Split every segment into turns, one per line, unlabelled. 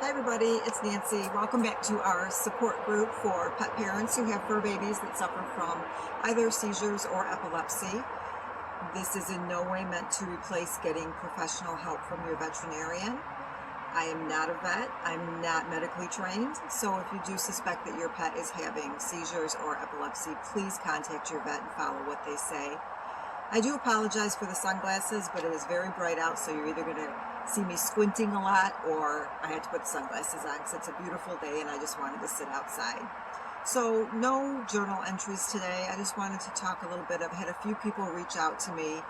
Hi everybody, it's Nancy. Welcome back to our support group for pet parents who have fur babies that suffer from either seizures or epilepsy. This is in no way meant to replace getting professional help from your veterinarian. I am not a vet, I'm not medically trained, so if you do suspect that your pet is having seizures or epilepsy, please contact your vet and follow what they say. I do apologize for the sunglasses, but it is very bright out, so you're either going to see me squinting a lot or I had to put the sunglasses on because it's a beautiful day and I just wanted to sit outside. So no journal entries today. I just wanted to talk a little bit. I've had a few people reach out to me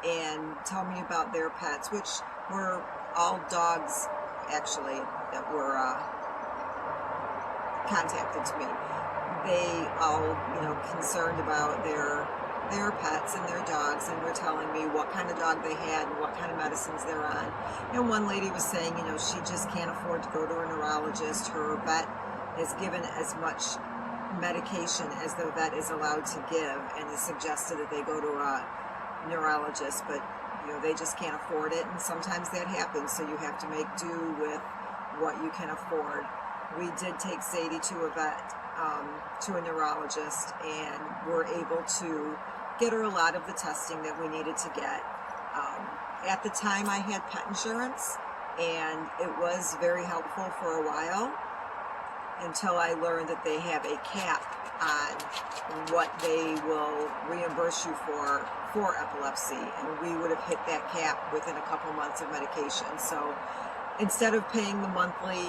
and tell me about their pets, which were all dogs actually that were contacted to me. They all, concerned about their pets and their dogs, and were telling me what kind of dog they had and what kind of medicines they're on. And one lady was saying, she just can't afford to go to a neurologist. Her vet has given as much medication as the vet is allowed to give and has suggested that they go to a neurologist, but they just can't afford it, and sometimes that happens, so you have to make do with what you can afford. We did take Sadie to a vet, to a neurologist, and were able to get her a lot of the testing that we needed to get. At the time I had pet insurance, and it was very helpful for a while until I learned that they have a cap on what they will reimburse you for epilepsy, and we would have hit that cap within a couple months of medication. So instead of paying the monthly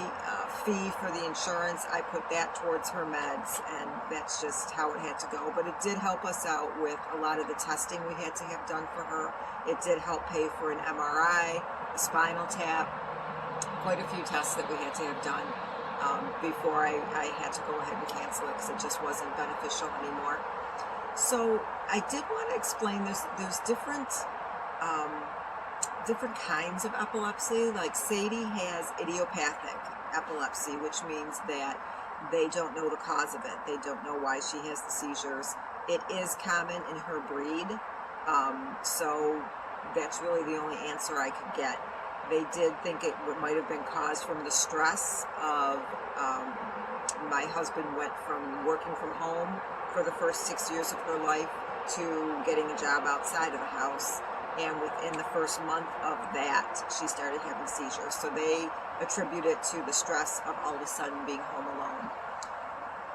fee for the insurance, I put that towards her meds, and that's just how it had to go. But it did help us out with a lot of the testing we had to have done for her. It did help pay for an MRI, a spinal tap, quite a few tests that we had to have done before I had to go ahead and cancel it because it just wasn't beneficial anymore. So I did want to explain there's different kinds of epilepsy. Like Sadie has idiopathic epilepsy, which means that they don't know the cause of it. They don't know why she has the seizures. It is common in her breed, so that's really the only answer I could get. They did think it might have been caused from the stress of my husband went from working from home for the first 6 years of her life to getting a job outside of the house. And within the first month of that, she started having seizures. So they attribute it to the stress of all of a sudden being home alone.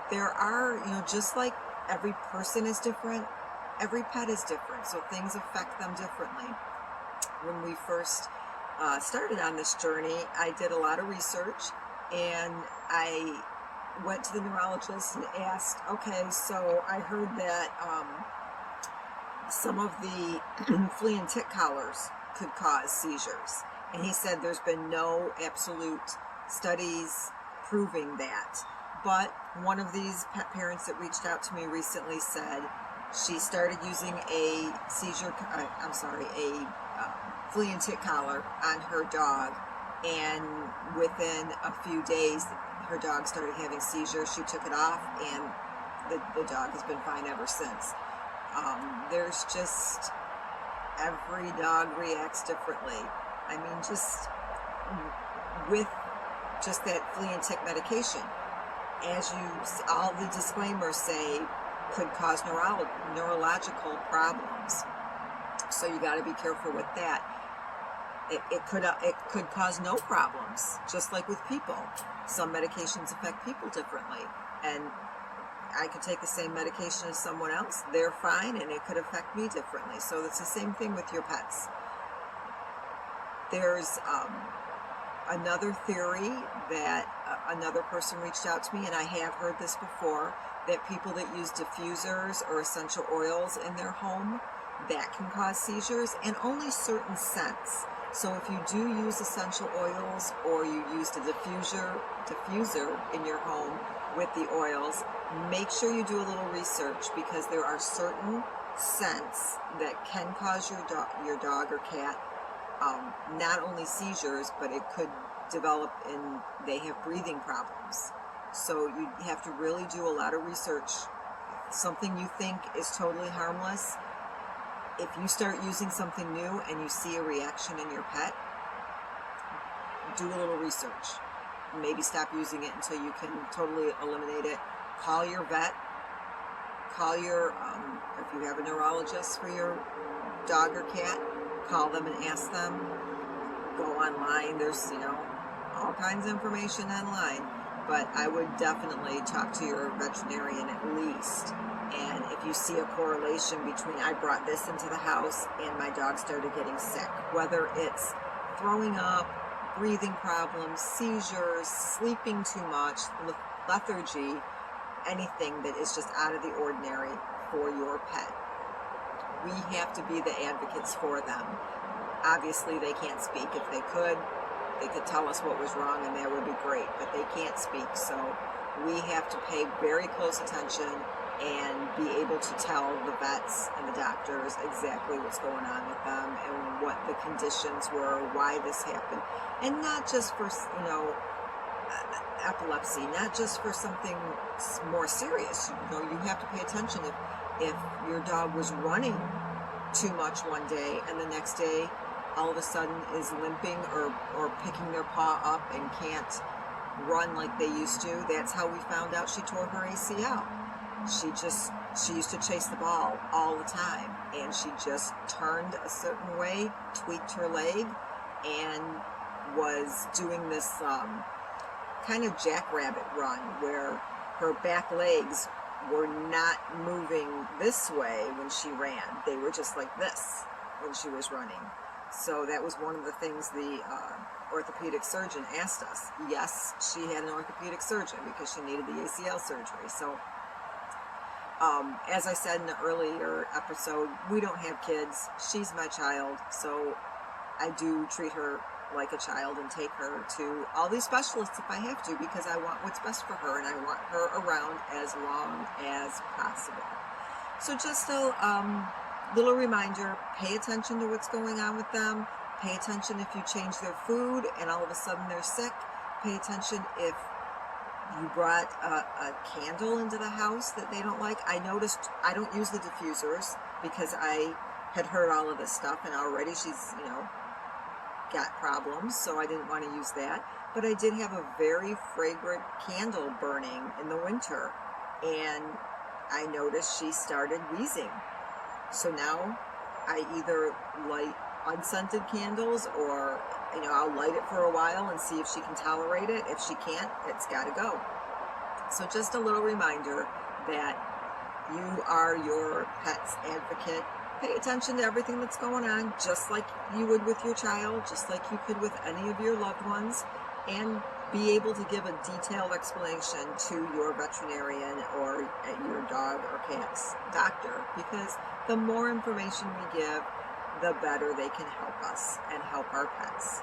There are, just like every person is different, every pet is different. So things affect them differently. When we first started on this journey, I did a lot of research, and I went to the neurologist and asked, okay, so I heard that some of the flea and tick collars could cause seizures. And he said there's been no absolute studies proving that. But one of these pet parents that reached out to me recently said she started using a flea and tick collar on her dog, and within a few days her dog started having seizures. She took it off, and the dog has been fine ever since. There's just, every dog reacts differently. I mean, just with just that flea and tick medication, as all the disclaimers say, could cause neurological problems. So you got to be careful with that. It could cause no problems, just like with people. Some medications affect people differently, and I could take the same medication as someone else, they're fine, and it could affect me differently. So it's the same thing with your pets. There's another theory that another person reached out to me, and I have heard this before, that people that use diffusers or essential oils in their home, that can cause seizures, and only certain scents. So if you do use essential oils, or you used a diffuser in your home with the oils, make sure you do a little research, because there are certain scents that can cause your dog or cat not only seizures, but it could develop they have breathing problems. So you have to really do a lot of research. Something you think is totally harmless, if you start using something new and you see a reaction in your pet, do a little research. maybe stop using it until you can totally eliminate it. Call your vet. Call your, if you have a neurologist for your dog or cat, call them and ask them. Go online. There's, all kinds of information online. But I would definitely talk to your veterinarian at least. And if you see a correlation between, I brought this into the house and my dog started getting sick, whether it's throwing up, breathing problems, seizures, sleeping too much, lethargy, anything that is just out of the ordinary for your pet. We have to be the advocates for them. Obviously, they can't speak. If they could tell us what was wrong, and that would be great, but they can't speak. So we have to pay very close attention and be able to tell the vets and the doctors exactly what's going on with them and what the conditions were, why this happened. And not just for, epilepsy, not just for something more serious. You have to pay attention if your dog was running too much one day and the next day all of a sudden is limping or picking their paw up and can't run like they used to. That's how we found out she tore her ACL. She used to chase the ball all the time, and she just turned a certain way, tweaked her leg, and was doing this kind of jackrabbit run where her back legs were not moving this way when she ran. They were just like this when she was running. So that was one of the things the orthopedic surgeon asked us. Yes, she had an orthopedic surgeon because she needed the ACL surgery. So as I said in the earlier episode, we don't have kids. She's my child, so I do treat her like a child and take her to all these specialists if I have to, because I want what's best for her and I want her around as long as possible. So just a little reminder, pay attention to what's going on with them. Pay attention if you change their food and all of a sudden they're sick. Pay attention if you brought a candle into the house that they don't like. I noticed I don't use the diffusers because I had heard all of this stuff and already she's, got problems, so I didn't want to use that. But I did have a very fragrant candle burning in the winter, and I noticed she started wheezing. So now I either light unscented candles or, I'll light it for a while and see if she can tolerate it. If she can't, it's got to go. So just a little reminder that you are your pet's advocate. Pay attention to everything that's going on, just like you would with your child, just like you could with any of your loved ones, and be able to give a detailed explanation to your veterinarian or your dog or cat's doctor, because the more information we give, the better they can help us and help our pets.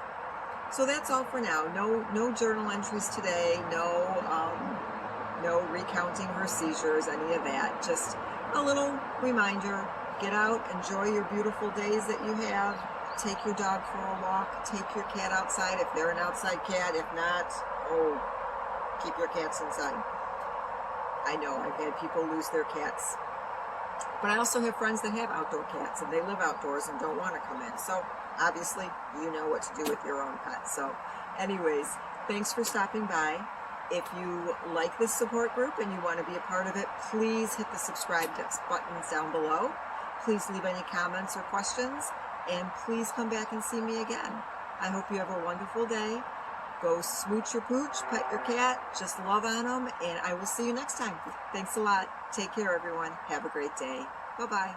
So that's all for now. No journal entries today, no recounting her seizures, any of that. Just a little reminder. Get out, enjoy your beautiful days that you have. Take your dog for a walk. Take your cat outside if they're an outside cat. If not, keep your cats inside. I know I've had people lose their cats. But I also have friends that have outdoor cats and they live outdoors and don't want to come in. So obviously you know what to do with your own pet. So anyways, thanks for stopping by. If you like this support group and you want to be a part of it, please hit the subscribe buttons down below. Please leave any comments or questions, and please come back and see me again. I hope you have a wonderful day. Go smooch your pooch, pet your cat, just love on them, and I will see you next time. Thanks a lot. Take care, everyone. Have a great day. Bye-bye.